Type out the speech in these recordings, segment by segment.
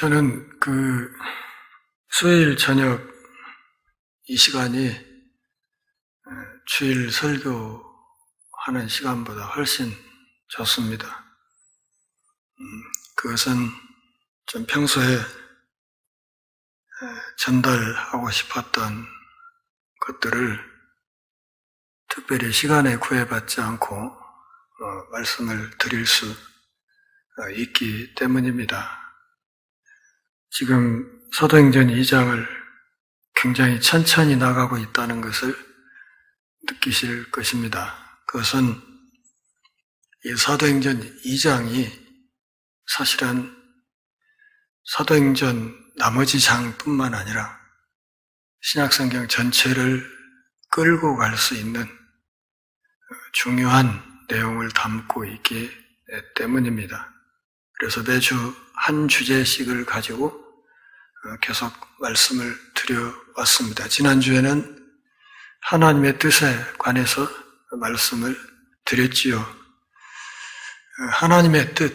저는 수요일 저녁 이 시간이 주일 설교하는 시간보다 훨씬 좋습니다. 그것은 좀 평소에 전달하고 싶었던 것들을 특별히 시간에 구애받지 않고 말씀을 드릴 수 있기 때문입니다. 지금 사도행전 2장을 굉장히 천천히 나가고 있다는 것을 느끼실 것입니다. 그것은 이 사도행전 2장이 사실은 사도행전 나머지 장뿐만 아니라 신약성경 전체를 끌고 갈 수 있는 중요한 내용을 담고 있기 때문입니다. 그래서 매주 한 주제씩을 가지고 계속 말씀을 드려왔습니다. 지난주에는 하나님의 뜻에 관해서 말씀을 드렸지요. 하나님의 뜻,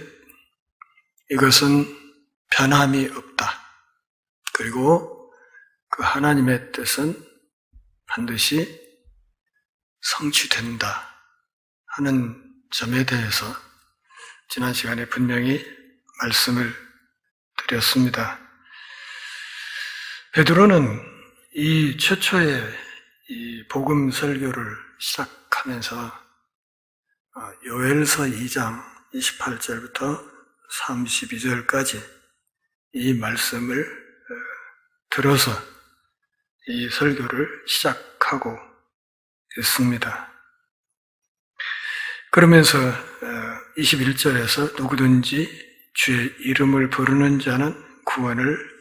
이것은 변함이 없다. 그리고 그 하나님의 뜻은 반드시 성취된다 하는 점에 대해서 지난 시간에 분명히 말씀을 드렸습니다. 베드로는 이 최초의 이 복음 설교를 시작하면서 요엘서 2장 28절부터 32절까지 이 말씀을 들어서 이 설교를 시작하고 있습니다. 그러면서 21절에서 누구든지 주의 이름을 부르는 자는 구원을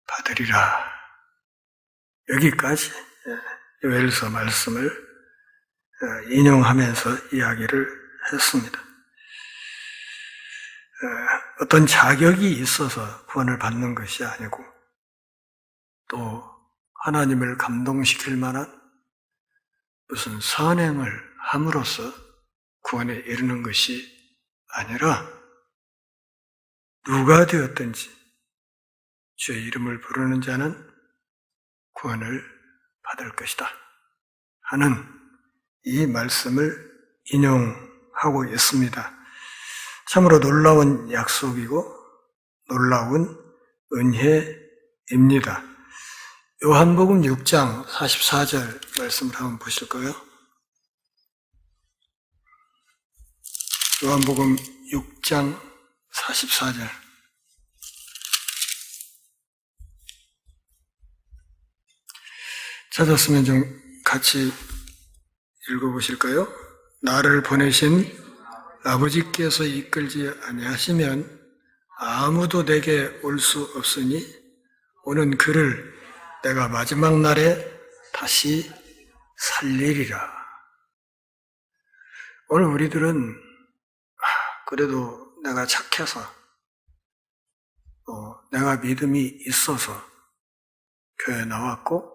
받으리라. 여기까지 요엘서 말씀을 인용하면서 이야기를 했습니다. 어떤 자격이 있어서 구원을 받는 것이 아니고 또 하나님을 감동시킬 만한 무슨 선행을 함으로써 구원에 이르는 것이 아니라 누가 되었든지 주의 이름을 부르는 자는 구원을 받을 것이다 하는 이 말씀을 인용하고 있습니다. 참으로 놀라운 약속이고 놀라운 은혜입니다. 요한복음 6장 44절 말씀을 한번 보실까요? 요한복음 6장 44절. 찾았으면 좀 같이 읽어보실까요? 나를 보내신 아버지께서 이끌지 아니하시면 아무도 내게 올 수 없으니 오는 그를 내가 마지막 날에 다시 살리리라. 오늘 우리들은 그래도 내가 착해서 내가 믿음이 있어서 교회에 나왔고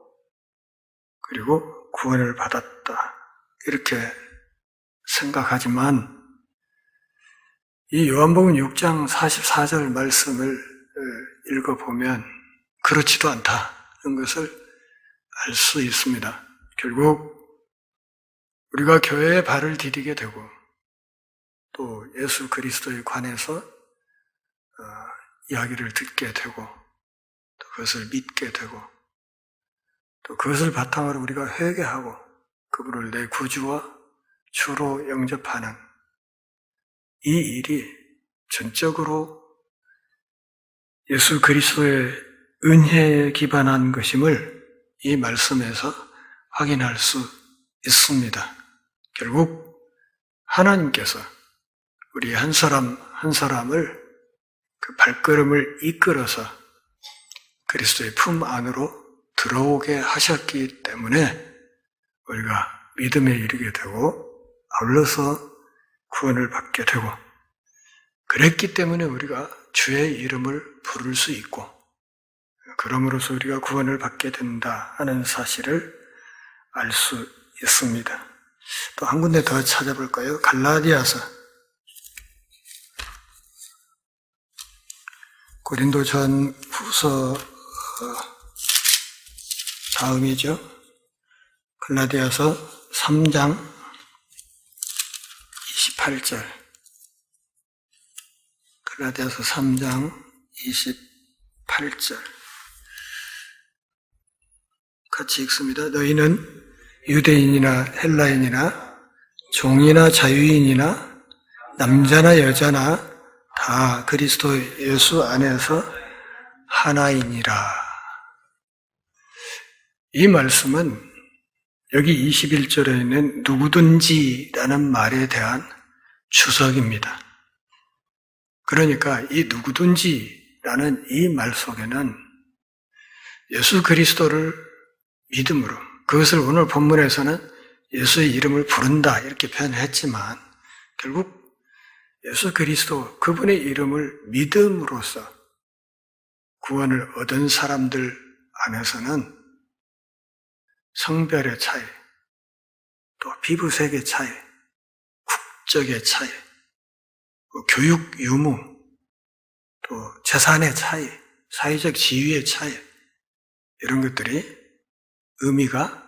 그리고 구원을 받았다 이렇게 생각하지만 이 요한복음 6장 44절 말씀을 읽어보면 그렇지도 않다는 것을 알 수 있습니다. 결국 우리가 교회에 발을 디디게 되고 또 예수 그리스도에 관해서 이야기를 듣게 되고 또 그것을 믿게 되고 또 그것을 바탕으로 우리가 회개하고 그분을 내 구주와 주로 영접하는 이 일이 전적으로 예수 그리스도의 은혜에 기반한 것임을 이 말씀에서 확인할 수 있습니다. 결국 하나님께서 우리 한 사람 한 사람을 그 발걸음을 이끌어서 그리스도의 품 안으로 들어오게 하셨기 때문에 우리가 믿음에 이르게 되고 아울러서 구원을 받게 되고 그랬기 때문에 우리가 주의 이름을 부를 수 있고 그러므로서 우리가 구원을 받게 된다 하는 사실을 알 수 있습니다. 또 한 군데 더 찾아볼까요? 갈라디아서 고린도전후서 다음이죠. 갈라디아서 3장 28절. 갈라디아서 3장 28절. 같이 읽습니다. 너희는 유대인이나 헬라인이나 종이나 자유인이나 남자나 여자나 다 그리스도 예수 안에서 하나이니라. 이 말씀은 여기 21절에 있는 누구든지라는 말에 대한 주석입니다. 그러니까 이 누구든지라는 이 말 속에는 예수 그리스도를 믿음으로, 그것을 오늘 본문에서는 예수의 이름을 부른다 이렇게 표현했지만 결국 예수 그리스도 그분의 이름을 믿음으로써 구원을 얻은 사람들 안에서는 성별의 차이, 또 피부색의 차이, 국적의 차이, 교육 유무, 또 재산의 차이, 사회적 지위의 차이, 이런 것들이 의미가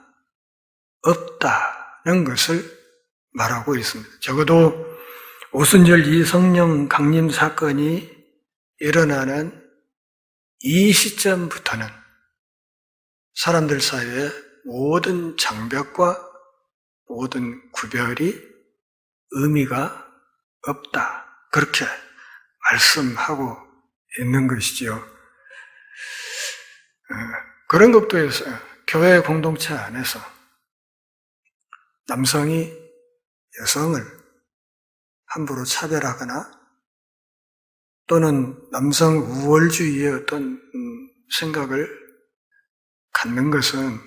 없다는 것을 말하고 있습니다. 적어도 오순절 이 성령 강림 사건이 일어나는 이 시점부터는 사람들 사이에 모든 장벽과 모든 구별이 의미가 없다. 그렇게 말씀하고 있는 것이지요. 그런 것도 있어요. 교회 공동체 안에서 남성이 여성을 함부로 차별하거나 또는 남성 우월주의의 어떤 생각을 갖는 것은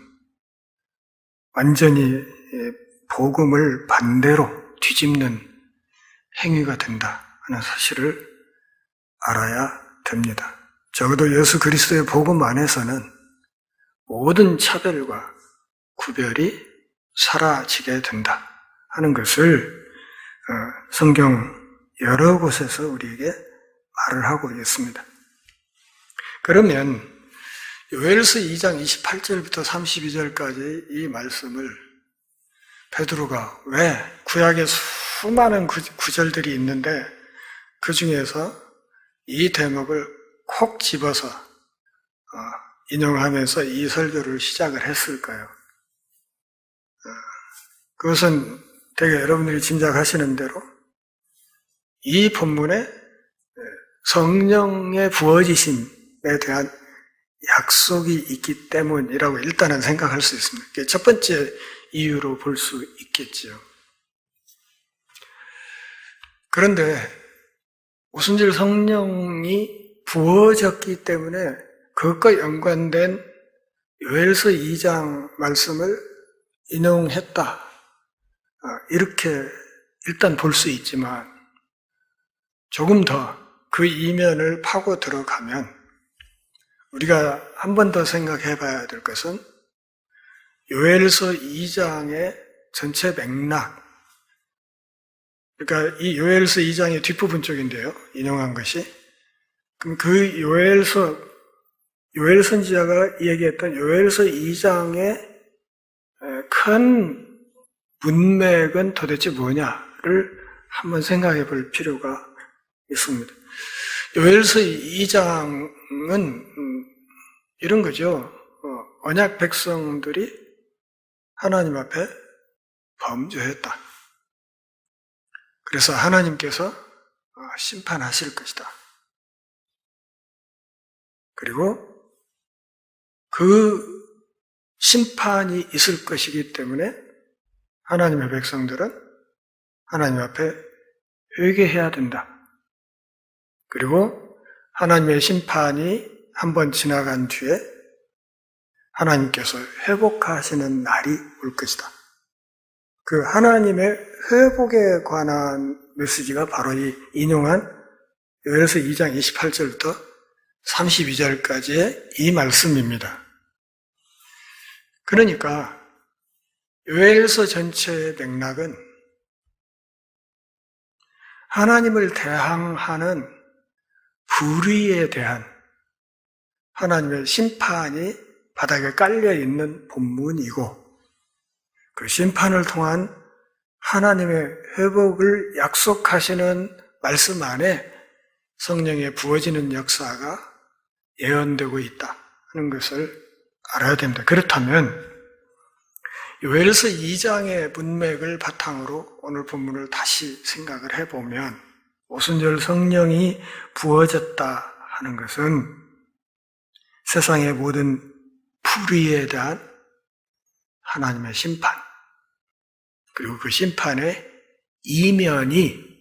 완전히 복음을 반대로 뒤집는 행위가 된다 하는 사실을 알아야 됩니다. 적어도 예수 그리스도의 복음 안에서는 모든 차별과 구별이 사라지게 된다 하는 것을 성경 여러 곳에서 우리에게 말을 하고 있습니다. 그러면 요엘서 2장 28절부터 32절까지 이 말씀을 베드로가 왜 구약에 수많은 구절들이 있는데 그 중에서 이 대목을 콕 집어서 인용하면서 이 설교를 시작을 했을까요? 그것은 되게 여러분들이 짐작하시는 대로 이 본문에 성령의 부어지심에 대한 약속이 있기 때문이라고 일단은 생각할 수 있습니다. 그게 첫 번째 이유로 볼 수 있겠지요. 그런데 오순절 성령이 부어졌기 때문에 그것과 연관된 요엘서 2장 말씀을 인용했다. 이렇게 일단 볼 수 있지만 조금 더 그 이면을 파고 들어가면 우리가 한 번 더 생각해 봐야 될 것은 요엘서 2장의 전체 맥락, 그러니까 이 요엘서 2장의 뒷부분 쪽인데요, 인용한 것이. 그럼 그 요엘 선지자가 얘기했던 요엘서 2장의 큰 문맥은 도대체 뭐냐를 한번 생각해 볼 필요가 있습니다. 요엘서 2장은 이런 거죠. 언약 백성들이 하나님 앞에 범죄했다. 그래서 하나님께서 심판하실 것이다. 그리고 그 심판이 있을 것이기 때문에 하나님의 백성들은 하나님 앞에 회개해야 된다. 그리고 하나님의 심판이 한번 지나간 뒤에 하나님께서 회복하시는 날이 올 것이다. 그 하나님의 회복에 관한 메시지가 바로 이 인용한 요엘서 2장 28절부터 32절까지의 이 말씀입니다. 그러니까 요엘서 전체의 맥락은 하나님을 대항하는 불의에 대한 하나님의 심판이 바닥에 깔려있는 본문이고, 그 심판을 통한 하나님의 회복을 약속하시는 말씀 안에 성령의 부어지는 역사가 예언되고 있다 하는 것을 알아야 됩니다. 그렇다면 요엘서 2장의 문맥을 바탕으로 오늘 본문을 다시 생각을 해보면 오순절 성령이 부어졌다 하는 것은 세상의 모든 불의에 대한 하나님의 심판, 그리고 그 심판의 이면이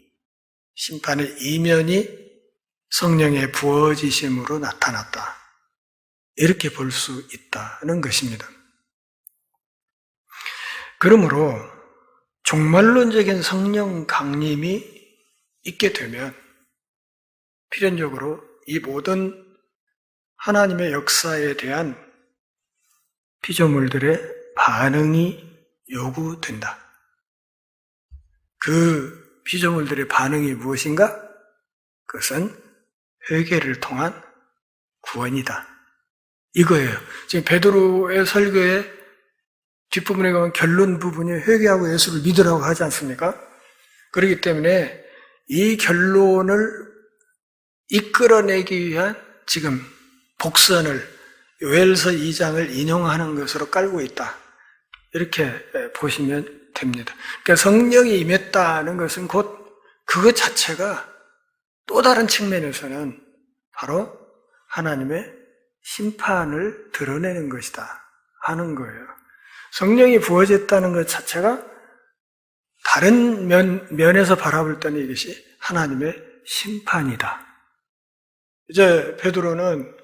성령의 부어지심으로 나타났다, 이렇게 볼 수 있다는 것입니다. 그러므로 종말론적인 성령 강림이 있게 되면 필연적으로 이 모든 하나님의 역사에 대한 피조물들의 반응이 요구된다. 그 피조물들의 반응이 무엇인가? 그것은 회개를 통한 구원이다, 이거예요. 지금 베드로의 설교의 뒷부분에 가면 결론 부분이 회개하고 예수를 믿으라고 하지 않습니까? 그렇기 때문에 이 결론을 이끌어내기 위한 지금 복선을 요엘서 2장을 인용하는 것으로 깔고 있다, 이렇게 보시면 됩니다. 그러니까 성령이 임했다는 것은 곧 그것 자체가 또 다른 측면에서는 바로 하나님의 심판을 드러내는 것이다 하는 거예요. 성령이 부어졌다는 것 자체가 다른 면에서 바라볼 때는 이것이 하나님의 심판이다. 이제 베드로는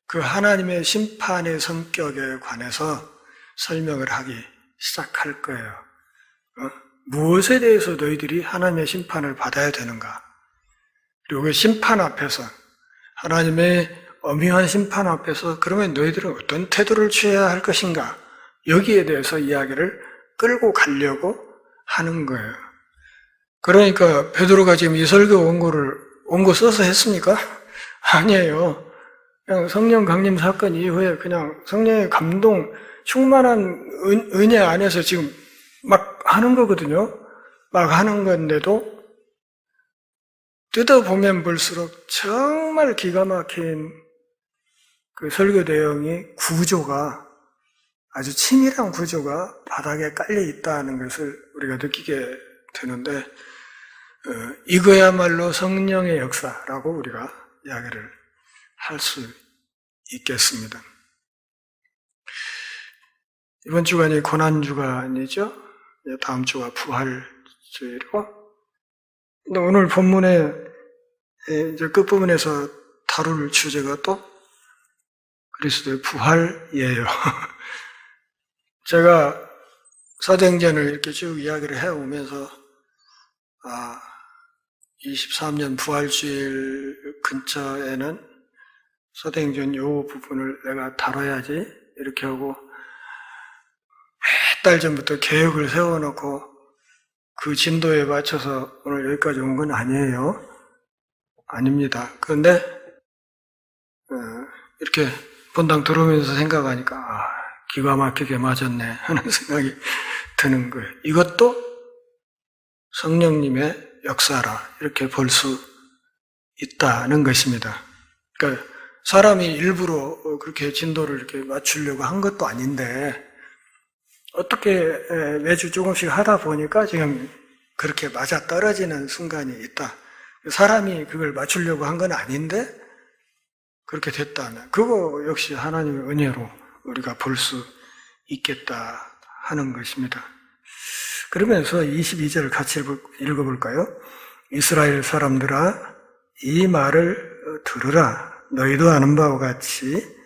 그 하나님의 심판의 성격에 관해서 설명을 하기 시작할 거예요. 무엇에 대해서 너희들이 하나님의 심판을 받아야 되는가? 그리고 그 심판 앞에서, 하나님의 엄중한 심판 앞에서 그러면 너희들은 어떤 태도를 취해야 할 것인가? 여기에 대해서 이야기를 끌고 가려고 하는 거예요. 그러니까 베드로가 지금 이 설교 원고 써서 했습니까? 아니에요. 그냥 성령 강림 사건 이후에 그냥 성령의 감동, 충만한 은혜 안에서 지금 막 하는 거거든요. 막 하는 건데도 뜯어보면 볼수록 정말 기가 막힌 그 설교 내용이, 구조가, 아주 치밀한 구조가 바닥에 깔려 있다는 것을 우리가 느끼게 되는데, 이거야말로 성령의 역사라고 우리가 이야기를 할 수 있겠습니다. 이번 주간이 고난주간이죠. 다음 주가 부활주일이고, 근데 오늘 본문의 이제 끝부분에서 다룰 주제가 또 그리스도의 부활이에요. 제가 사도행전을 이렇게 쭉 이야기를 해오면서 23년 부활주일 근처에는 사도행전 요 부분을 내가 다뤄야지 이렇게 하고 몇 달 전부터 계획을 세워놓고 그 진도에 맞춰서 오늘 여기까지 온 건 아니에요. 아닙니다. 그런데 이렇게 본당 들어오면서 생각하니까 기가 막히게 맞았네 하는 생각이 드는 거예요. 이것도 성령님의 역사라 이렇게 볼 수 있다는 것입니다. 그러니까 사람이 일부러 그렇게 진도를 이렇게 맞추려고 한 것도 아닌데 어떻게 매주 조금씩 하다 보니까 지금 그렇게 맞아 떨어지는 순간이 있다. 사람이 그걸 맞추려고 한 건 아닌데 그렇게 됐다면 그거 역시 하나님의 은혜로 우리가 볼 수 있겠다 하는 것입니다. 그러면서 22절을 같이 읽어볼까요? 이스라엘 사람들아 이 말을 들으라. 너희도 아는 바와 같이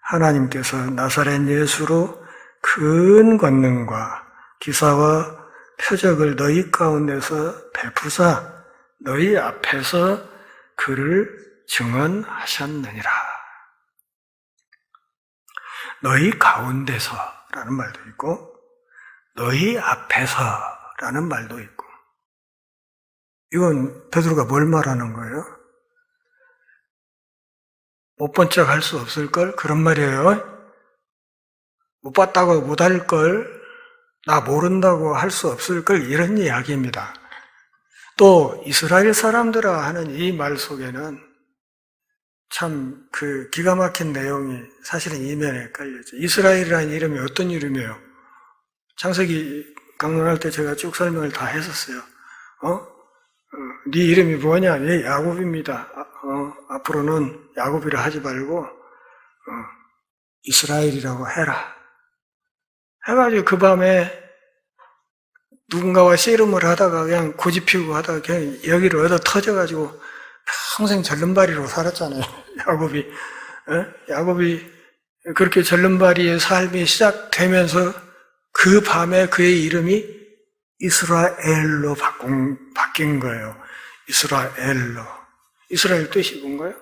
하나님께서 나사렛 예수로 큰 권능과 기사와 표적을 너희 가운데서 베푸사 너희 앞에서 그를 증언하셨느니라. 너희 가운데서라는 말도 있고 너희 앞에서라는 말도 있고, 이건 베드로가 뭘 말하는 거예요? 못 본 척 할 수 없을걸? 그런 말이에요. 못 봤다고 못 할걸? 나 모른다고 할 수 없을걸? 이런 이야기입니다. 또 이스라엘 사람들아 하는 이 말 속에는 참 그 기가 막힌 내용이 사실은 이면에 깔려져. 이스라엘이라는 이름이 어떤 이름이에요? 창세기 강론할 때 제가 쭉 설명을 다 했었어요. 네 이름이 뭐냐? 예, 야곱입니다. 앞으로는 야곱이라 하지 말고 이스라엘이라고 해라. 해가지고 그 밤에 누군가와 씨름을 하다가 그냥 고집 피우고 하다가 그냥 여기를 얻어 터져가지고 평생 절름발이로 살았잖아요. 야곱이. 야곱이 그렇게 절름발이의 삶이 시작되면서 그 밤에 그의 이름이 이스라엘로 바뀐 거예요. 이스라엘로. 이스라엘 뜻이 뭔가요?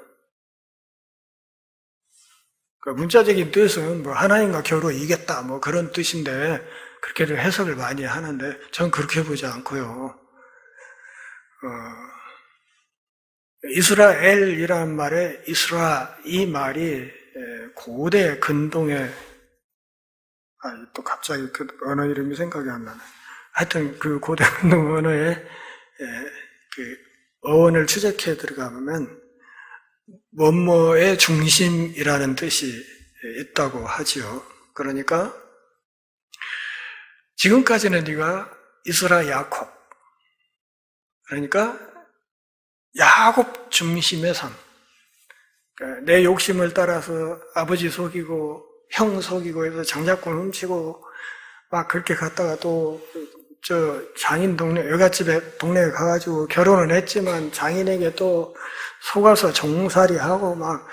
그 문자적인 뜻은 뭐 하나님과 겨루 이겼다 뭐 그런 뜻인데 그렇게들 해석을 많이 하는데 전 그렇게 보지 않고요. 이스라엘이라는 말에 이 말이 고대 근동의 또 갑자기 그 언어 이름이 생각이 안 나네. 하여튼 그 고대 근동 언어에 그 어원을 추적해 들어가면 뭐뭐의 중심이라는 뜻이 있다고 하지요. 그러니까 지금까지는 네가 야곱, 그러니까 야곱 중심의 삶. 그러니까 내 욕심을 따라서 아버지 속이고 형 속이고 해서 장자권 훔치고 막 그렇게 갔다가 또 장인 동네, 여갓집에 동네에 가가지고 결혼은 했지만 장인에게 또 속아서 종살이하고 막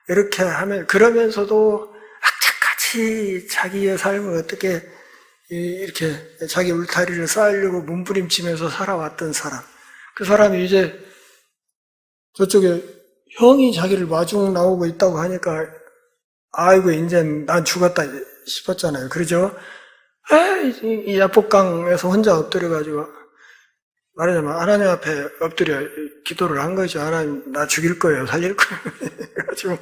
이렇게 하면, 그러면서도 악착같이 자기의 삶을 어떻게 이렇게 자기 울타리를 쌓으려고 몸부림치면서 살아왔던 사람. 그 사람이 이제 저쪽에 형이 자기를 마중 나오고 있다고 하니까 아이고 이제 난 죽었다 싶었잖아요. 그러죠? 이 야복강에서 혼자 엎드려가지고 말하자면 하나님 앞에 엎드려 기도를 한 거죠. 하나님 나 죽일 거예요. 살릴 거예요. 그래가지고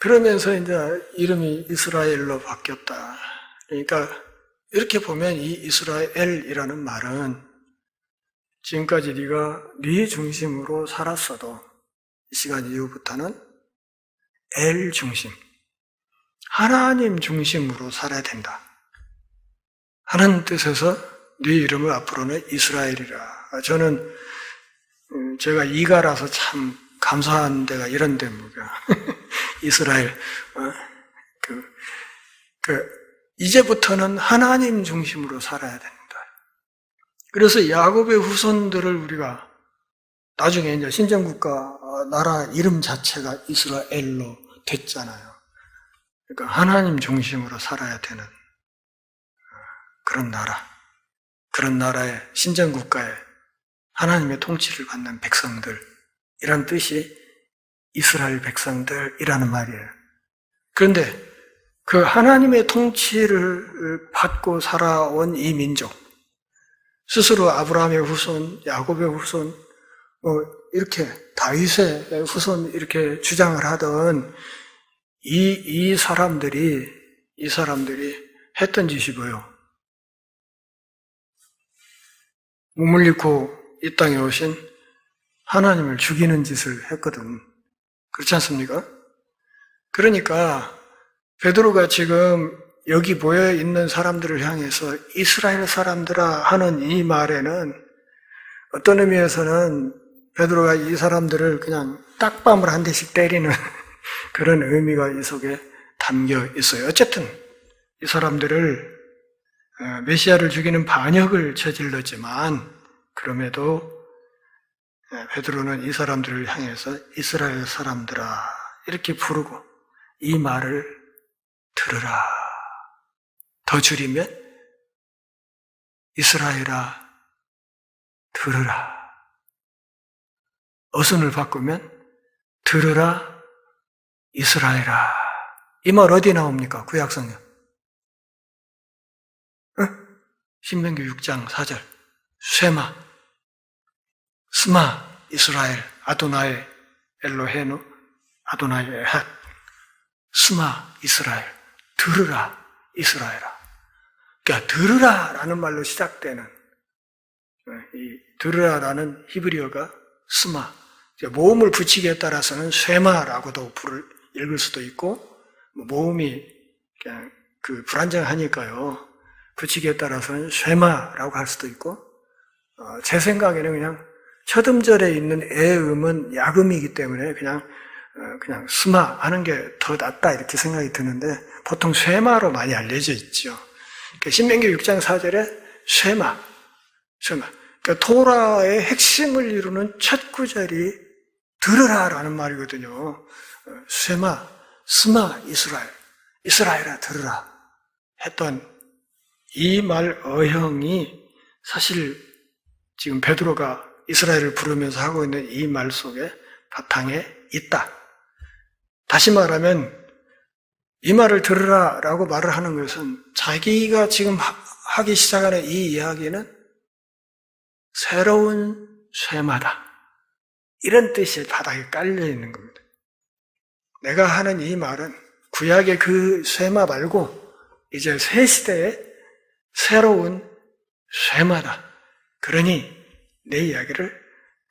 그러면서 이제 이름이 이스라엘로 바뀌었다. 그러니까 이렇게 보면 이 이스라엘이라는 말은 지금까지 네가 네 중심으로 살았어도 이 시간 이후부터는 엘 중심, 하나님 중심으로 살아야 된다 하는 뜻에서 네 이름을 앞으로는 이스라엘이라. 저는 제가 이가라서 참 감사한 데가 이런 데입니다. 이스라엘. 이제부터는 하나님 중심으로 살아야 된다. 그래서 야곱의 후손들을 우리가 나중에 이제 신정국가 나라 이름 자체가 이스라엘로 됐잖아요. 그러니까 하나님 중심으로 살아야 되는 그런 나라, 그런 나라의 신정국가에 하나님의 통치를 받는 백성들이란 뜻이 이스라엘 백성들이라는 말이에요. 그런데 그 하나님의 통치를 받고 살아온 이 민족, 스스로 아브라함의 후손, 야곱의 후손, 이렇게 다윗의 후손 이렇게 주장을 하던 이 사람들이 했던 짓이 뭐예요? 몸을 입고 이 땅에 오신 하나님을 죽이는 짓을 했거든. 그렇지 않습니까? 그러니까 베드로가 지금 여기 모여 있는 사람들을 향해서 이스라엘 사람들아 하는 이 말에는 어떤 의미에서는 베드로가 이 사람들을 그냥 딱밤을 한 대씩 때리는 그런 의미가 이 속에 담겨 있어요. 어쨌든 이 사람들을 메시아를 죽이는 반역을 저질렀지만 그럼에도 베드로는 이 사람들을 향해서 이스라엘 사람들아 이렇게 부르고 이 말을 들으라. 더 줄이면 이스라엘아 들으라. 어순을 바꾸면 들으라 이스라엘아. 이 말 어디 나옵니까? 구약성경. 신명기 6장 4절. 쉐마 스마 이스라엘 아도나의 엘로헤누 아도나이 에핫, 스마 이스라엘, 들으라 이스라엘아. 그러니까 들으라라는 말로 시작되는 이 들으라라는 히브리어가 스마, 모음을 붙이기에 따라서는 쇠마라고도 읽을 수도 있고, 모음이 그냥 불안정하니까요, 붙이기에 따라서는 쇠마라고 할 수도 있고, 제 생각에는 그냥 첫 음절에 있는 애음은 약음이기 때문에 그냥 스마 하는 게 더 낫다 이렇게 생각이 드는데, 보통 쇠마로 많이 알려져 있죠. 그러니까 신명기 6장 4절에 쇠마. 그러니까 토라의 핵심을 이루는 첫 구절이 들으라라는 말이거든요. 쇠마, 스마 이스라엘아 들으라 했던 이 말 어형이 사실 지금 베드로가 이스라엘을 부르면서 하고 있는 이 말 속에 바탕에 있다. 다시 말하면 이 말을 들으라라고 말을 하는 것은 자기가 지금 하기 시작하는 이 이야기는 새로운 쇠마다, 이런 뜻이 바닥에 깔려 있는 겁니다. 내가 하는 이 말은 구약의 그 쇠마 말고 이제 새 시대의 새로운 쇠마다. 그러니 내 이야기를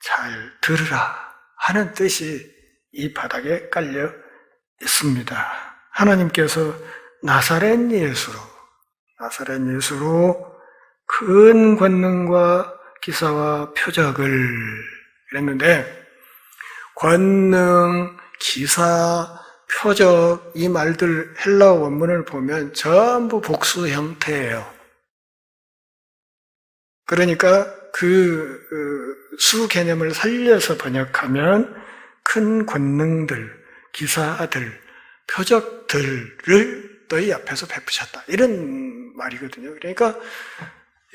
잘 들으라 하는 뜻이 이 바닥에 깔려 있습니다. 하나님께서 나사렛 예수로 큰 권능과 기사와 표적을 그랬는데, 권능, 기사, 표적 이 말들 헬라어 원문을 보면 전부 복수 형태예요. 그러니까 수 개념을 살려서 번역하면 큰 권능들, 기사들, 표적들을 너희 앞에서 베푸셨다, 이런 말이거든요. 그러니까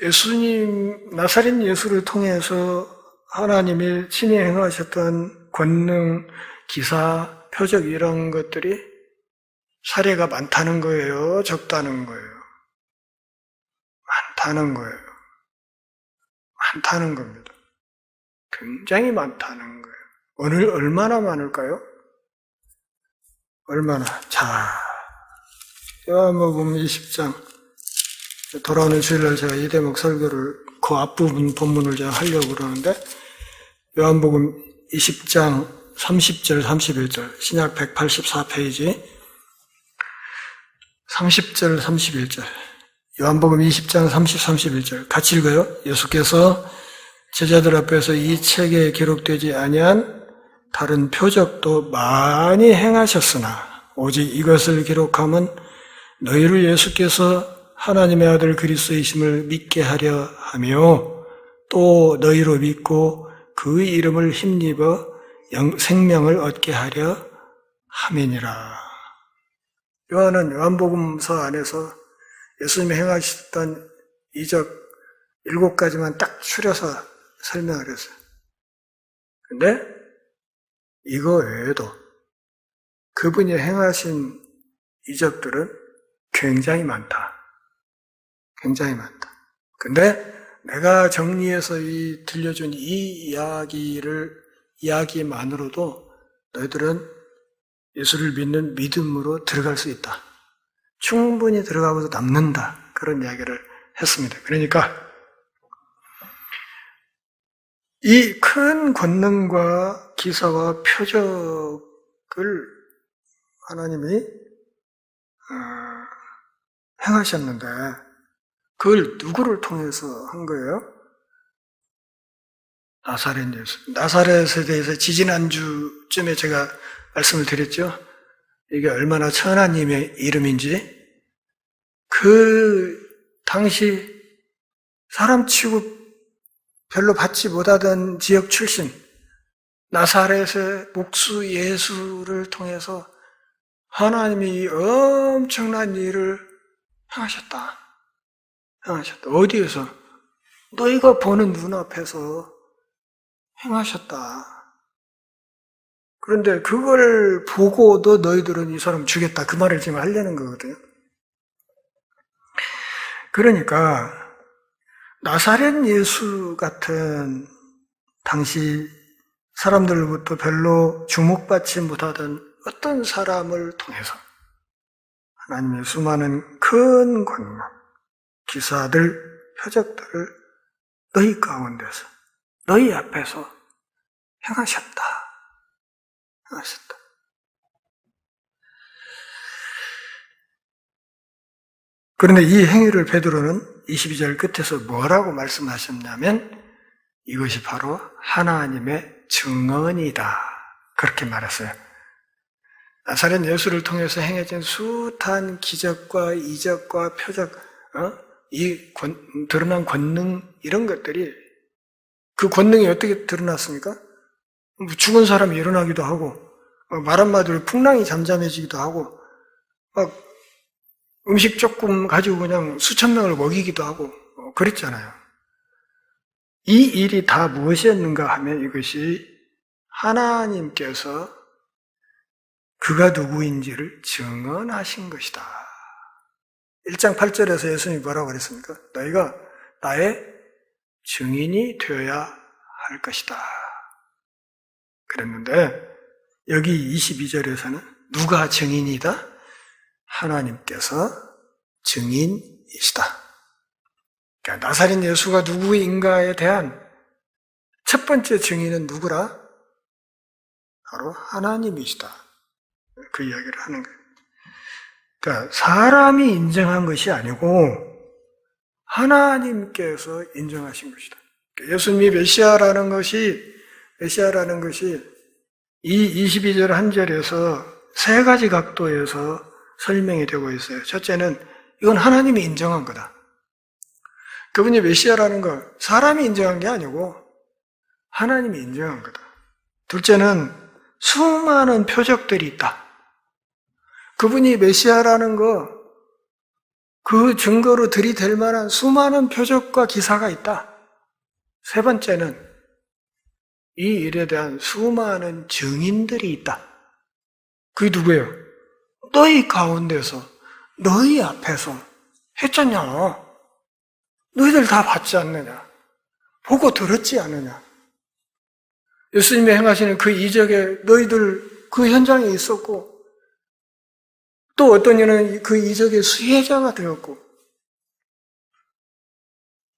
예수님, 나사렛 예수를 통해서 하나님이 친히 행하셨던 권능, 기사, 표적 이런 것들이 사례가 많다는 거예요? 적다는 거예요? 많다는 거예요. 많다는 겁니다. 굉장히 많다는 거예요. 오늘 얼마나 많을까요? 얼마나? 자, 요한복음 20장, 돌아오는 주일날 제가 이 대목 설교를 그 앞부분 본문을 제가 하려고 그러는데, 요한복음 20장 30절 31절 신약 184페이지 30절 31절 요한복음 20장 30, 31절 같이 읽어요. 예수께서 제자들 앞에서 이 책에 기록되지 아니한 다른 표적도 많이 행하셨으나 오직 이것을 기록함은 너희를 예수께서 하나님의 아들 그리스도이심을 믿게 하려 하며 또 너희로 믿고 그 이름을 힘입어 생명을 얻게 하려 함이니라. 요한은 요한복음서 안에서 예수님이 행하셨던 이적 7가지만 딱 추려서 설명을 했어요. 근데 이거 외에도 그분이 행하신 이적들은 굉장히 많다. 굉장히 많다. 근데 내가 정리해서 들려준 이 이야기만으로도 너희들은 예수를 믿는 믿음으로 들어갈 수 있다. 충분히 들어가고도 남는다. 그런 이야기를 했습니다. 그러니까 이 큰 권능과 기사와 표적을 하나님이 행하셨는데 그걸 누구를 통해서 한 거예요? 나사렛 예수. 나사렛에 대해서 지지난주쯤에 제가 말씀을 드렸죠. 이게 얼마나 천하님의 이름인지. 그 당시 사람 취급 별로 받지 못하던 지역 출신 나사렛의 목수 예수를 통해서 하나님이 엄청난 일을 행하셨다. 어디에서? 너희가 보는 눈앞에서 행하셨다. 그런데 그걸 보고도 너희들은 이 사람 죽였다. 그 말을 지금 하려는 거거든요. 그러니까 나사렛 예수 같은 당시 사람들로부터 별로 주목받지 못하던 어떤 사람을 통해서 하나님의 수많은 큰 권능, 기사들, 표적들을 너희 가운데서, 너희 앞에서 행하셨다. 행하셨다. 그런데 이 행위를 베드로는 22절 끝에서 뭐라고 말씀하셨냐면 이것이 바로 하나님의 증언이다. 그렇게 말했어요. 나사렛 예수를 통해서 행해진 숱한 기적과 이적과 표적, 드러난 권능 이런 것들이 그 권능이 어떻게 드러났습니까? 죽은 사람이 일어나기도 하고 말 한마디로 풍랑이 잠잠해지기도 하고 막 음식 조금 가지고 그냥 수천 명을 먹이기도 하고 그랬잖아요. 이 일이 다 무엇이었는가 하면 이것이 하나님께서 그가 누구인지를 증언하신 것이다. 1장 8절에서 예수님이 뭐라고 그랬습니까? 너희가 나의 증인이 되어야 할 것이다. 그랬는데 여기 22절에서는 누가 증인이다? 하나님께서 증인이시다. 그러니까 나사렛 예수가 누구인가에 대한 첫 번째 증인은 누구라? 바로 하나님이시다. 그 이야기를 하는 거예요. 그러니까 사람이 인정한 것이 아니고 하나님께서 인정하신 것이다. 예수님이 메시아라는 것이 이 22절 한 절에서 세 가지 각도에서 설명이 되고 있어요. 첫째는 이건 하나님이 인정한 거다. 그분이 메시아라는 거 사람이 인정한 게 아니고 하나님이 인정한 거다. 둘째는 수많은 표적들이 있다. 그분이 메시아라는 거 그 증거로 들이댈 만한 수많은 표적과 기사가 있다. 세 번째는 이 일에 대한 수많은 증인들이 있다. 그게 누구예요? 너희 가운데서 너희 앞에서 했잖냐. 너희들 다 봤지 않느냐. 보고 들었지 않느냐. 예수님이 행하시는 그 이적에 너희들 그 현장에 있었고 또 어떤 이는 그 이적의 수혜자가 되었고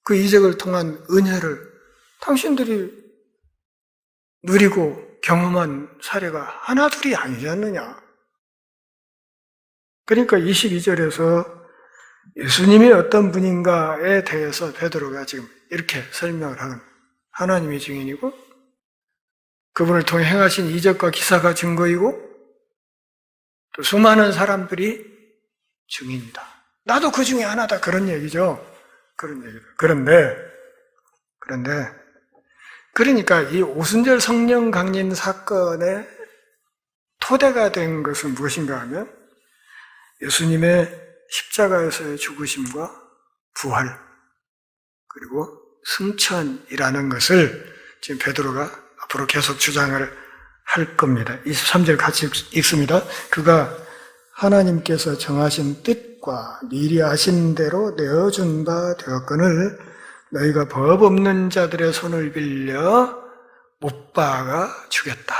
그 이적을 통한 은혜를 당신들이 누리고 경험한 사례가 하나둘이 아니지 않느냐. 그러니까 22절에서 예수님이 어떤 분인가에 대해서 베드로가 지금 이렇게 설명을 하는 하나님의 증인이고 그분을 통해 행하신 이적과 기사가 증거이고 또 수많은 사람들이 증인이다. 나도 그 중에 하나다. 그런 얘기죠. 그런 얘기죠. 그러니까 이 오순절 성령 강림 사건의 토대가 된 것은 무엇인가 하면 예수님의 십자가에서의 죽으심과 부활 그리고 승천이라는 것을 지금 베드로가 앞으로 계속 주장을 할 겁니다. 23절 같이 읽습니다. 그가 하나님께서 정하신 뜻과 미리 아신 대로 내어준 바 되었거늘 너희가 법 없는 자들의 손을 빌려 못 박아 죽였다.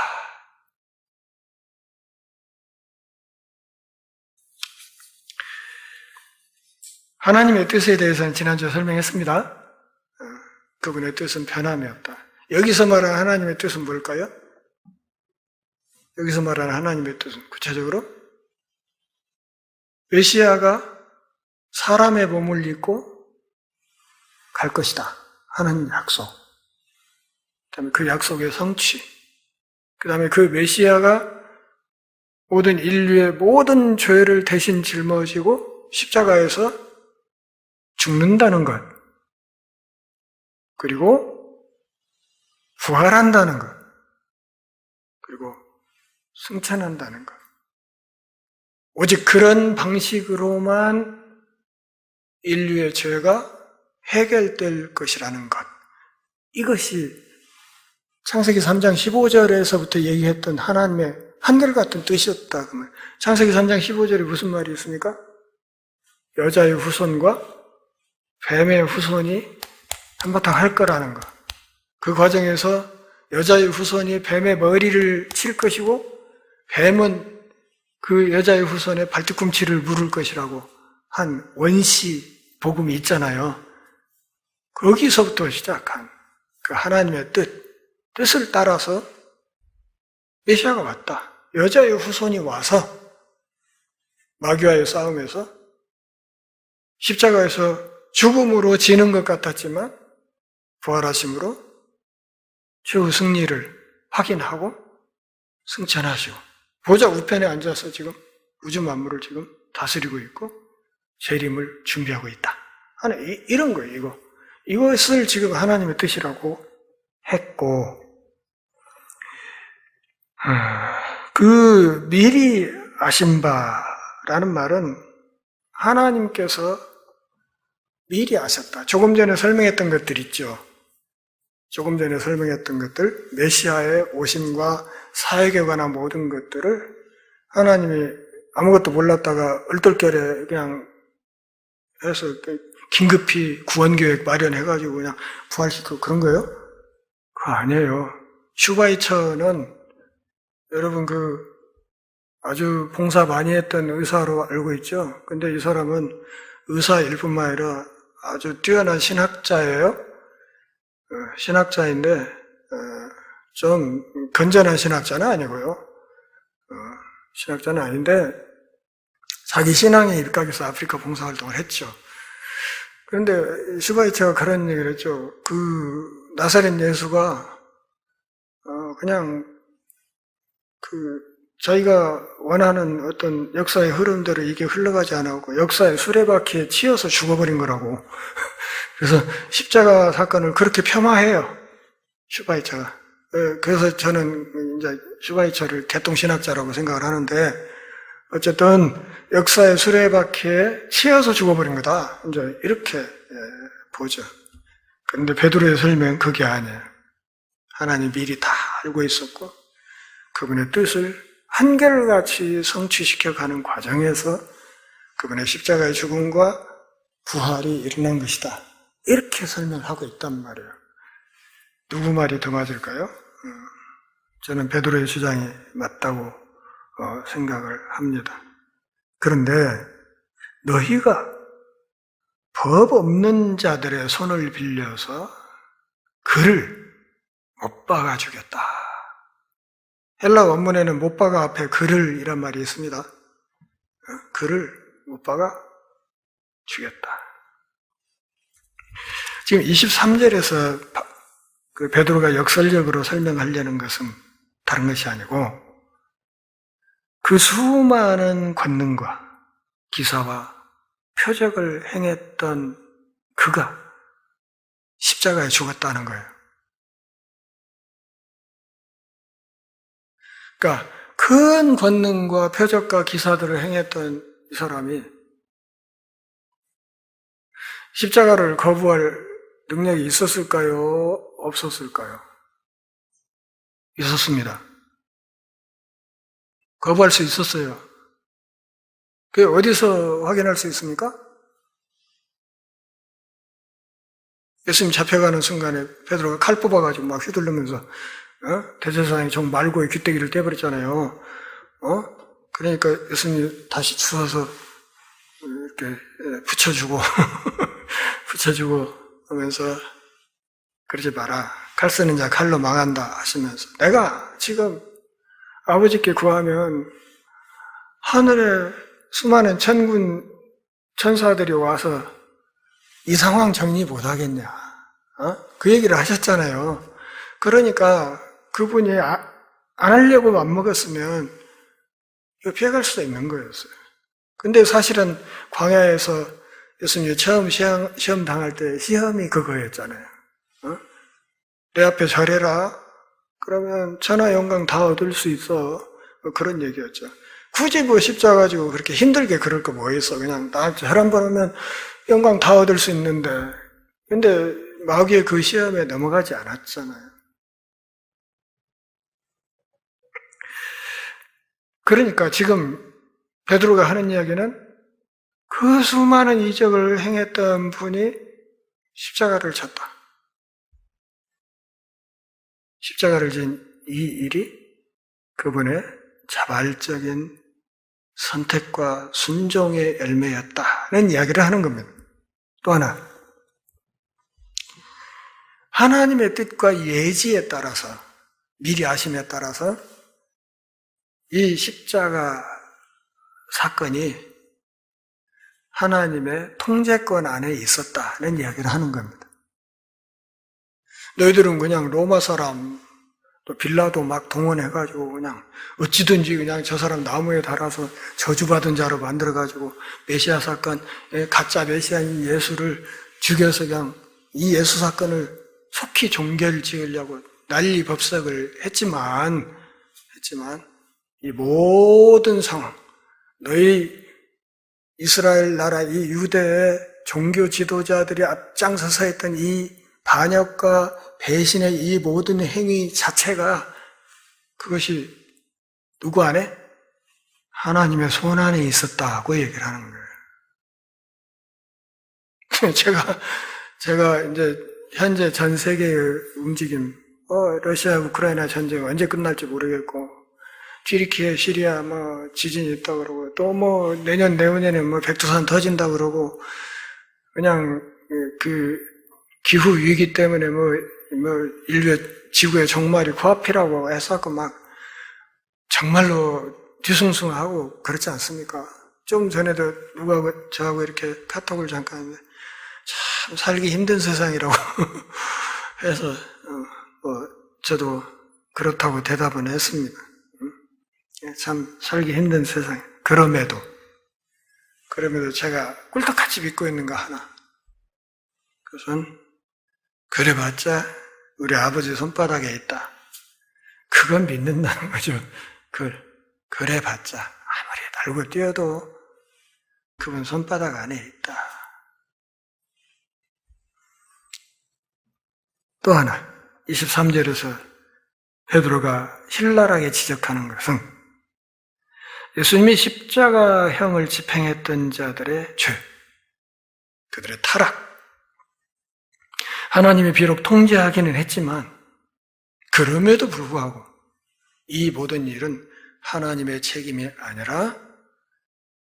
하나님의 뜻에 대해서는 지난주에 설명했습니다. 그분의 뜻은 변함이 없다. 여기서 말하는 하나님의 뜻은 뭘까요? 여기서 말하는 하나님의 뜻은 구체적으로 메시아가 사람의 몸을 입고 갈 것이다. 하나님 약속. 그다음에 그 약속의 성취. 그다음에 그 메시아가 모든 인류의 모든 죄를 대신 짊어지고 십자가에서 죽는다는 것. 그리고 부활한다는 것. 그리고 승천한다는 것. 오직 그런 방식으로만 인류의 죄가 해결될 것이라는 것. 이것이 창세기 3장 15절에서부터 얘기했던 하나님의 한결같은 뜻이었다. 그러면 창세기 3장 15절에 무슨 말이 있습니까? 여자의 후손과 뱀의 후손이 한바탕 할 거라는 것. 그 과정에서 여자의 후손이 뱀의 머리를 칠 것이고 뱀은 그 여자의 후손의 발뒤꿈치를 물을 것이라고 한 원시 복음이 있잖아요. 거기서부터 시작한 그 하나님의 뜻을 따라서 메시아가 왔다. 여자의 후손이 와서 마귀와의 싸움에서 십자가에서 죽음으로 지는 것 같았지만 부활하심으로 최후 승리를 확인하고 승천하시고 보좌 우편에 앉아서 지금 우주 만물을 지금 다스리고 있고 재림을 준비하고 있다 하는 이런 거예요. 이것을 지금 하나님의 뜻이라고 했고, 그 미리 아신 바라는 말은 하나님께서 미리 아셨다. 조금 전에 설명했던 것들 있죠. 조금 전에 설명했던 것들, 메시아의 오심과 사역에 관한 모든 것들을 하나님이 아무것도 몰랐다가 얼떨결에 그냥 해서 긴급히 구원계획 마련해가지고 그냥 부활시키고 그런 거예요? 그거 아니에요. 슈바이처는 여러분 아주 봉사 많이 했던 의사로 알고 있죠? 근데 이 사람은 의사일 뿐만 아니라 아주 뛰어난 신학자예요. 신학자인데 좀 건전한 신학자는 아니고요. 신학자는 아닌데 자기 신앙의 일각에서 아프리카 봉사활동을 했죠. 그런데 슈바이처가 그런 얘기를 했죠. 나사렛 예수가 그냥 자기가 원하는 어떤 역사의 흐름대로 이게 흘러가지 않았고 역사의 수레바퀴에 치여서 죽어버린 거라고. 그래서 십자가 사건을 그렇게 폄하해요. 슈바이처가. 그래서 저는 이제 슈바이처를 개똥신학자라고 생각을 하는데 어쨌든 역사의 수레바퀴에 치여서 죽어버린 거다. 이제 이렇게 보죠. 그런데 베드로의 설명은 그게 아니에요. 하나님 미리 다 알고 있었고 그분의 뜻을 한결같이 성취시켜가는 과정에서 그분의 십자가의 죽음과 부활이 일어난 것이다. 이렇게 설명하고 있단 말이에요. 누구 말이 더 맞을까요? 저는 베드로의 주장이 맞다고 생각을 합니다. 그런데 너희가 법 없는 자들의 손을 빌려서 그를 못 박아 주겠다. 헬라 원문에는 못 박아 앞에 그를 이란 말이 있습니다. 그를 못 박아 주겠다. 지금 23절에서 베드로가 역설적으로 설명하려는 것은 다른 것이 아니고 그 수많은 권능과 기사와 표적을 행했던 그가 십자가에 죽었다는 거예요. 그러니까 큰 권능과 표적과 기사들을 행했던 이 사람이 십자가를 거부할 능력이 있었을까요? 없었을까요? 있었습니다. 거부할 수 있었어요. 그게 어디서 확인할 수 있습니까? 예수님 잡혀가는 순간에 베드로가 칼 뽑아가지고 막 휘둘르면서 대제사장이 정 말고의 귀때기를 떼버렸잖아요. 그러니까 예수님이 다시 주워서 이렇게 붙여주고 붙여주고 하면서 그러지 마라. 칼 쓰는 자 칼로 망한다 하시면서 내가 지금 아버지께 구하면 하늘에 수많은 천군 천사들이 와서 이 상황 정리 못하겠냐. 그 얘기를 하셨잖아요. 그러니까 그분이 안 하려고 맘먹었으면 이거 피해갈 수도 있는 거였어요. 근데 사실은 광야에서 예수님이 처음 시험 당할 때 시험이 그거였잖아요. 내 앞에 절해라. 그러면 천하 영광 다 얻을 수 있어. 그런 얘기였죠. 굳이 뭐 십자가 가지고 그렇게 힘들게 그럴 거 뭐 있어. 그냥 나 절 한 번 하면 영광 다 얻을 수 있는데. 근데 마귀의 그 시험에 넘어가지 않았잖아요. 그러니까 지금 베드로가 하는 이야기는 그 수많은 이적을 행했던 분이 십자가를 졌다. 십자가를 진 이 일이 그분의 자발적인 선택과 순종의 열매였다는 이야기를 하는 겁니다. 또 하나, 하나님의 뜻과 예지에 따라서, 미리 아심에 따라서 이 십자가 사건이 하나님의 통제권 안에 있었다는 이야기를 하는 겁니다. 너희들은 그냥 로마 사람, 또 빌라도 막 동원해가지고 그냥 어찌든지 그냥 저 사람 나무에 달아서 저주받은 자로 만들어가지고 메시아 사건, 가짜 메시아인 예수를 죽여서 그냥 이 예수 사건을 속히 종결 지으려고 난리 법석을 했지만 이 모든 상황, 너희 이스라엘 나라 이 유대의 종교 지도자들이 앞장서서 했던 이 반역과 배신의 이 모든 행위 자체가 그것이 누구 안에? 하나님의 손 안에 있었다고 얘기를 하는 거예요. 제가 이제 현재 전 세계의 움직임, 러시아 우크라이나 전쟁 언제 끝날지 모르겠고, 튀르키예 시리아 지진이 있다 그러고, 또 내년에 백두산 터진다 그러고, 그냥 그 기후 위기 때문에 인류의 지구의 종말이 코앞이라고 했었고 정말로 뒤숭숭하고 그렇지 않습니까? 좀 전에도 누가 저하고 이렇게 카톡을 잠깐 했는데 참 살기 힘든 세상이라고 해서 저도 그렇다고 대답은 했습니다. 참 살기 힘든 세상. 그럼에도 제가 꿀떡같이 믿고 있는 거 하나. 그것은 그래봤자 우리 아버지 손바닥에 있다. 그건 믿는다는 거죠. 그래봤자 아무리 달고 뛰어도 그분 손바닥 안에 있다. 또 하나, 23절에서 베드로가 신랄하게 지적하는 것은 예수님이 십자가형을 집행했던 자들의 죄, 그들의 타락, 하나님이 비록 통제하기는 했지만 그럼에도 불구하고 이 모든 일은 하나님의 책임이 아니라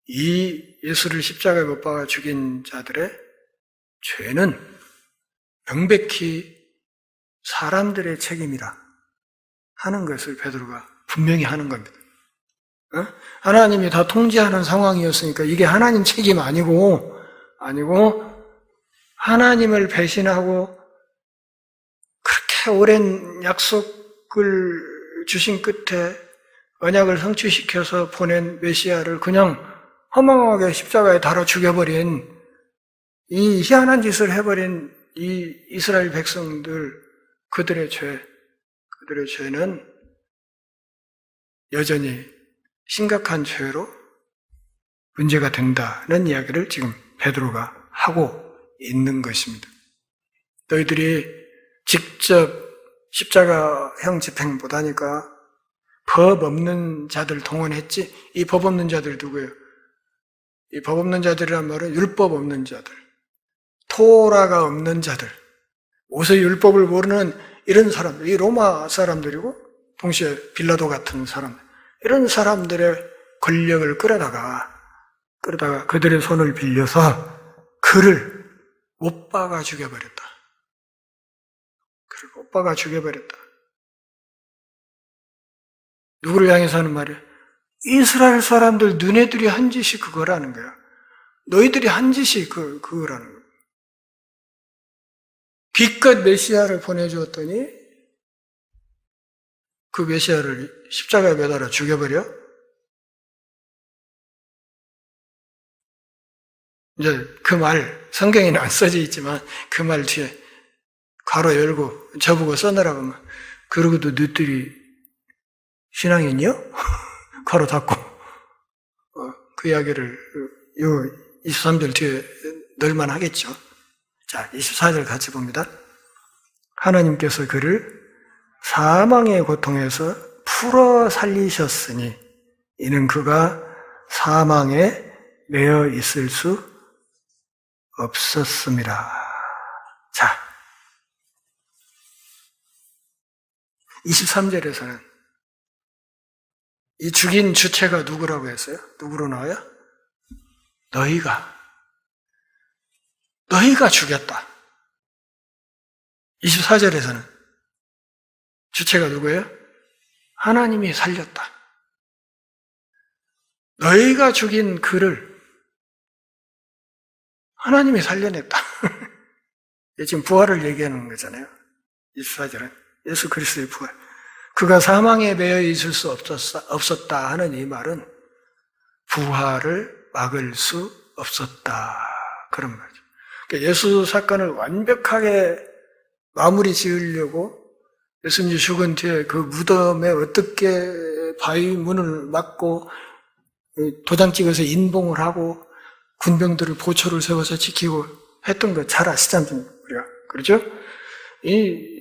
이 예수를 십자가에 못 박아 죽인 자들의 죄는 명백히 사람들의 책임이라 하는 것을 베드로가 분명히 하는 겁니다. 하나님이 다 통제하는 상황이었으니까 이게 하나님 책임 아니고 하나님을 배신하고 그렇게 오랜 약속을 주신 끝에 언약을 성취시켜서 보낸 메시아를 그냥 허망하게 십자가에 달아 죽여버린 이 희한한 짓을 해버린 이 이스라엘 백성들, 그들의 죄는 여전히 심각한 죄로 문제가 된다는 이야기를 지금 베드로가 하고 있는 것입니다. 너희들이 직접 십자가형 집행 못하니까 법 없는 자들 동원했지? 이 법 없는 자들 누구예요? 이 법 없는 자들이란 말은 율법 없는 자들, 토라가 없는 자들, 모세의 율법을 모르는 이런 사람들, 이 로마 사람들이고 동시에 빌라도 같은 사람들, 이런 사람들의 권력을 끌어다가 그들의 손을 빌려서 그를 못 박아 죽여버렸다. 그를 못 박아 죽여버렸다. 누구를 향해서 하는 말이야? 이스라엘 사람들 너네들이 한 짓이 그거라는 거야. 너희들이 한 짓이 그거라는 거야. 기껏 메시아를 보내주었더니 그 메시아를 십자가에 매달아 죽여버려? 이제 그 말, 성경에는 안 써져 있지만 그 말 뒤에 괄호 열고 저보고 써내라고 하면 그러고도 너희들이 신앙이냐? 괄호 닫고 그 이야기를 요 23절 뒤에 넣을만 하겠죠. 자, 24절 같이 봅니다. 하나님께서 그를 사망의 고통에서 풀어 살리셨으니 이는 그가 사망에 매여 있을 수 없었습니다. 자, 23절에서는 이 죽인 주체가 누구라고 했어요? 누구로 나와요? 너희가 죽였다. 24절에서는 주체가 누구예요? 하나님이 살렸다. 너희가 죽인 그를 하나님이 살려냈다. 지금 부활을 얘기하는 거잖아요. 24절은 예수 그리스도의 부활. 그가 사망에 매여 있을 수 없었다 하는 이 말은 부활을 막을 수 없었다. 그런 말이죠. 그러니까 예수 사건을 완벽하게 마무리 지으려고 예수님이 죽은 뒤에 그 무덤에 어떻게 바위 문을 막고 도장 찍어서 인봉을 하고 군병들을 보초를 세워서 지키고 했던 거 잘 아시잖아요, 우리가. 그렇죠? 이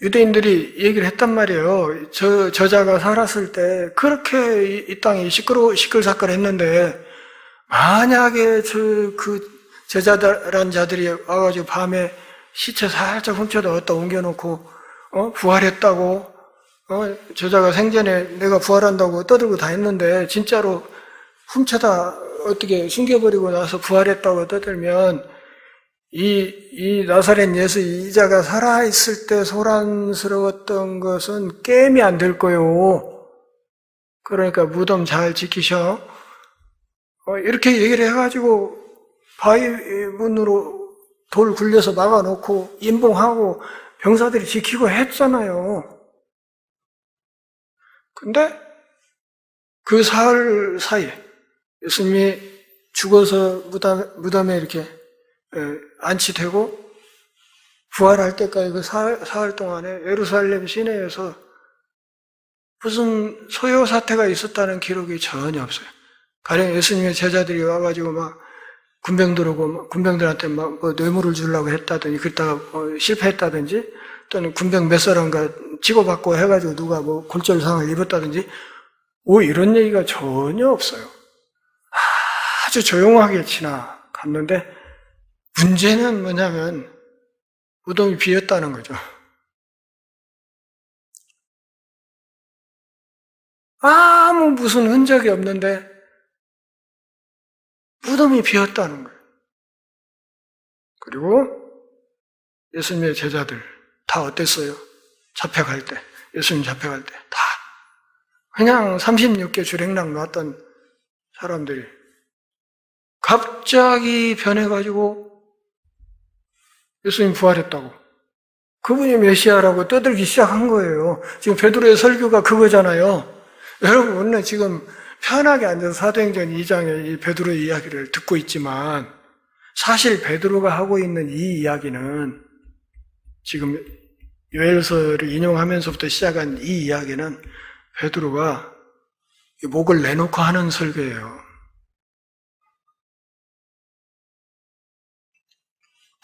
유대인들이 얘기를 했단 말이에요. 저자가 살았을 때 그렇게 이 땅이 시끌시끌했는데 만약에 그 제자들한 자들이 와가지고 밤에 시체 살짝 훔쳐다 어디다 옮겨놓고 부활했다고 저자가 생전에 내가 부활한다고 떠들고 다 했는데 진짜로 훔쳐다 어떻게 숨겨버리고 나서 부활했다고 떠들면 이 나사렛 예수 이자가 살아있을 때 소란스러웠던 것은 게임이 안 될 거예요. 그러니까 무덤 잘 지키셔. 이렇게 얘기를 해가지고 바위 문으로 돌 굴려서 막아놓고 인봉하고 병사들이 지키고 했잖아요. 근데 그 사흘 사이에 예수님이 죽어서 무덤에 이렇게 안치되고 부활할 때까지 그 사흘 동안에 예루살렘 시내에서 무슨 소요 사태가 있었다는 기록이 전혀 없어요. 가령 예수님의 제자들이 와가지고 막 군병들한테 막 뭐 뇌물을 주려고 했다든지 그랬다가 실패했다든지 또는 군병 몇 사람과 치고받고 해가지고 누가 뭐 골절상을 입었다든지 이런 얘기가 전혀 없어요. 아주 조용하게 지나갔는데 문제는 뭐냐면 무덤이 비었다는 거죠. 아무 무슨 흔적이 없는데 무덤이 비었다는 거예요. 그리고 예수님의 제자들 다 어땠어요? 잡혀갈 때, 예수님 잡혀갈 때 다 그냥 36개 주랭랑 놨던 사람들이 갑자기 변해가지고 예수님 부활했다고 그분이 메시아라고 떠들기 시작한 거예요. 지금 베드로의 설교가 그거잖아요. 여러분 오늘 지금 편하게 앉아서 사도행전 2장의 이 베드로의 이야기를 듣고 있지만 사실 베드로가 하고 있는 이 이야기는 지금 요엘서를 인용하면서부터 시작한 이 이야기는 베드로가 목을 내놓고 하는 설교예요.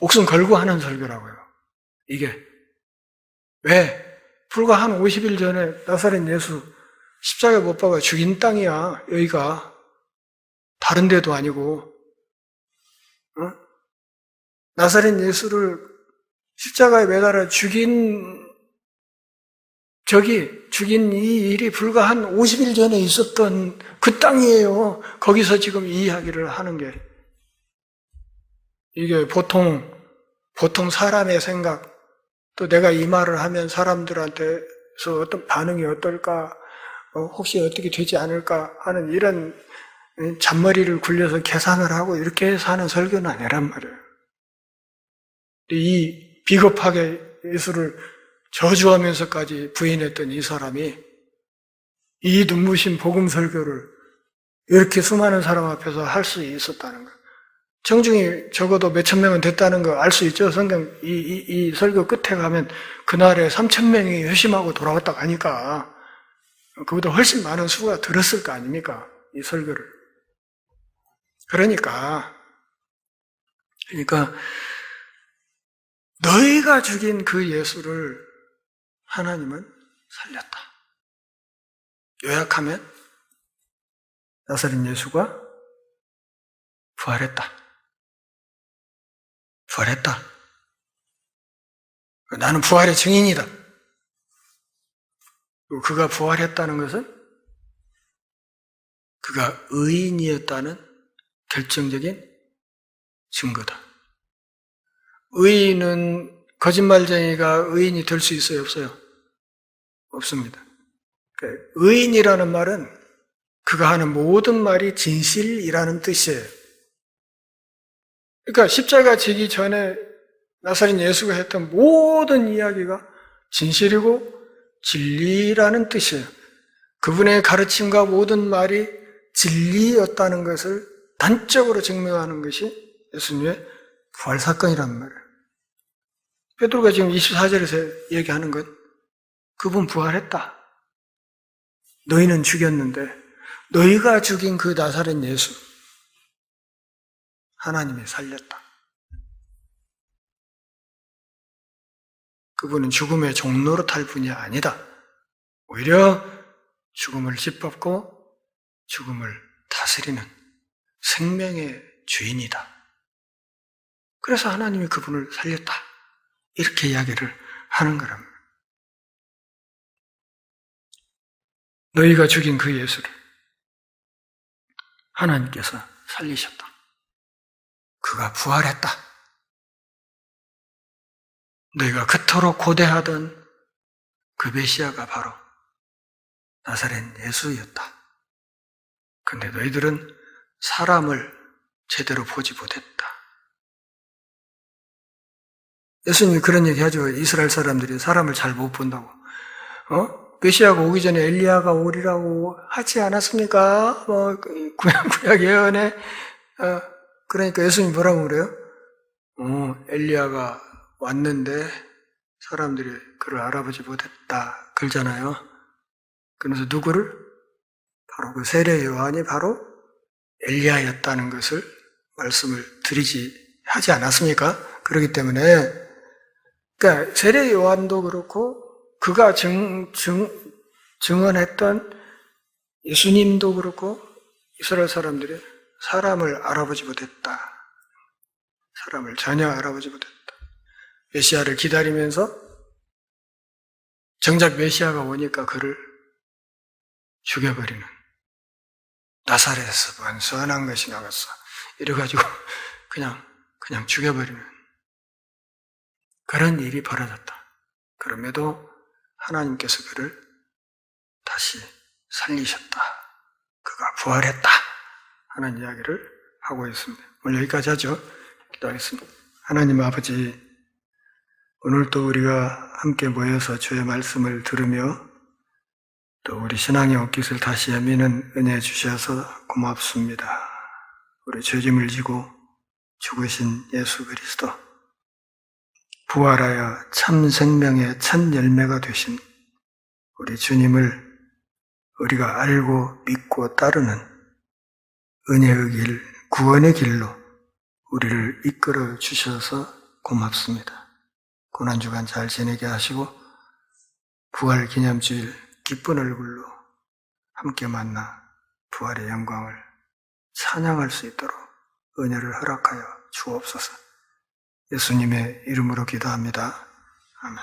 목숨 걸고 하는 설교라고요. 이게 왜? 불과 한 50일 전에 나사렛 예수 십자가에 못 박아 죽인 땅이야. 여기가 다른 데도 아니고 나사렛 예수를 십자가에 매달아 죽인 이 일이 불과 한 50일 전에 있었던 그 땅이에요. 거기서 지금 이 이야기를 하는 게 이게 보통 사람의 생각 또 내가 이 말을 하면 사람들한테서 어떤 반응이 어떨까 혹시 어떻게 되지 않을까 하는 이런 잔머리를 굴려서 계산을 하고 이렇게 해서 하는 설교는 아니란 말이에요. 이 비겁하게 예수를 저주하면서까지 부인했던 이 사람이 이 눈부신 복음 설교를 이렇게 수많은 사람 앞에서 할 수 있었다는 거예요. 청중이 적어도 몇천 명은 됐다는 거 알 수 있죠. 성경 이 설교 끝에 가면 그날에 3,000명이 회심하고 돌아왔다고 하니까 그보다 훨씬 많은 수가 들었을 거 아닙니까? 이 설교를. 그러니까 너희가 죽인 그 예수를 하나님은 살렸다. 요약하면 나사렛 예수가 부활했다. 나는 부활의 증인이다. 그가 부활했다는 것은 그가 의인이었다는 결정적인 증거다. 의인은, 거짓말쟁이가 의인이 될 수 있어요, 없어요? 없습니다. 의인이라는 말은 그가 하는 모든 말이 진실이라는 뜻이에요. 그러니까 십자가 지기 전에 나사렛 예수가 했던 모든 이야기가 진실이고 진리라는 뜻이에요. 그분의 가르침과 모든 말이 진리였다는 것을 단적으로 증명하는 것이 예수님의 부활사건이란 말이에요. 베드로가 지금 24절에서 얘기하는 것, 그분 부활했다. 너희는 죽였는데 너희가 죽인 그 나사렛 예수, 하나님이 살렸다. 그분은 죽음의 종노릇할 분이 아니다. 오히려 죽음을 짓밟고 죽음을 다스리는 생명의 주인이다. 그래서 하나님이 그분을 살렸다. 이렇게 이야기를 하는 거랍니다. 너희가 죽인 그 예수를 하나님께서 살리셨다. 그가 부활했다. 너희가 그토록 고대하던 그 메시아가 바로 나사렛 예수였다. 근데 너희들은 사람을 제대로 보지 못했다. 예수님이 그런 얘기 하죠. 이스라엘 사람들이 사람을 잘 못 본다고. 메시아가 오기 전에 엘리야가 오리라고 하지 않았습니까? 구약 예언에. 그러니까 예수님이 뭐라고 그래요? 엘리야가 왔는데 사람들이 그를 알아보지 못했다. 그러잖아요. 그래서 누구를? 바로 그 세례 요한이 바로 엘리야였다는 것을 말씀을 하지 않았습니까? 그렇기 때문에, 그러니까 세례 요한도 그렇고 그가 증언했던 예수님도 그렇고 이스라엘 사람들이 사람을 알아보지 못했다. 사람을 전혀 알아보지 못했다. 메시아를 기다리면서 정작 메시아가 오니까 그를 죽여버리는, 나사렛에서 뭔 선한 것이 나갔어 이래가지고 그냥 죽여버리는 그런 일이 벌어졌다. 그럼에도 하나님께서 그를 다시 살리셨다. 그가 부활했다 하는 이야기를 하고 있습니다. 오늘 여기까지 하죠. 기도하겠습니다. 하나님 아버지, 오늘도 우리가 함께 모여서 주의 말씀을 들으며 또 우리 신앙의 옷깃을 다시 여미는 은혜 주셔서 고맙습니다. 우리 죄짐을 지고 죽으신 예수 그리스도, 부활하여 참 생명의 첫 열매가 되신 우리 주님을 우리가 알고 믿고 따르는 은혜의 길, 구원의 길로 우리를 이끌어 주셔서 고맙습니다. 고난주간 잘 지내게 하시고 부활 기념주일 기쁜 얼굴로 함께 만나 부활의 영광을 찬양할 수 있도록 은혜를 허락하여 주옵소서. 예수님의 이름으로 기도합니다. 아멘.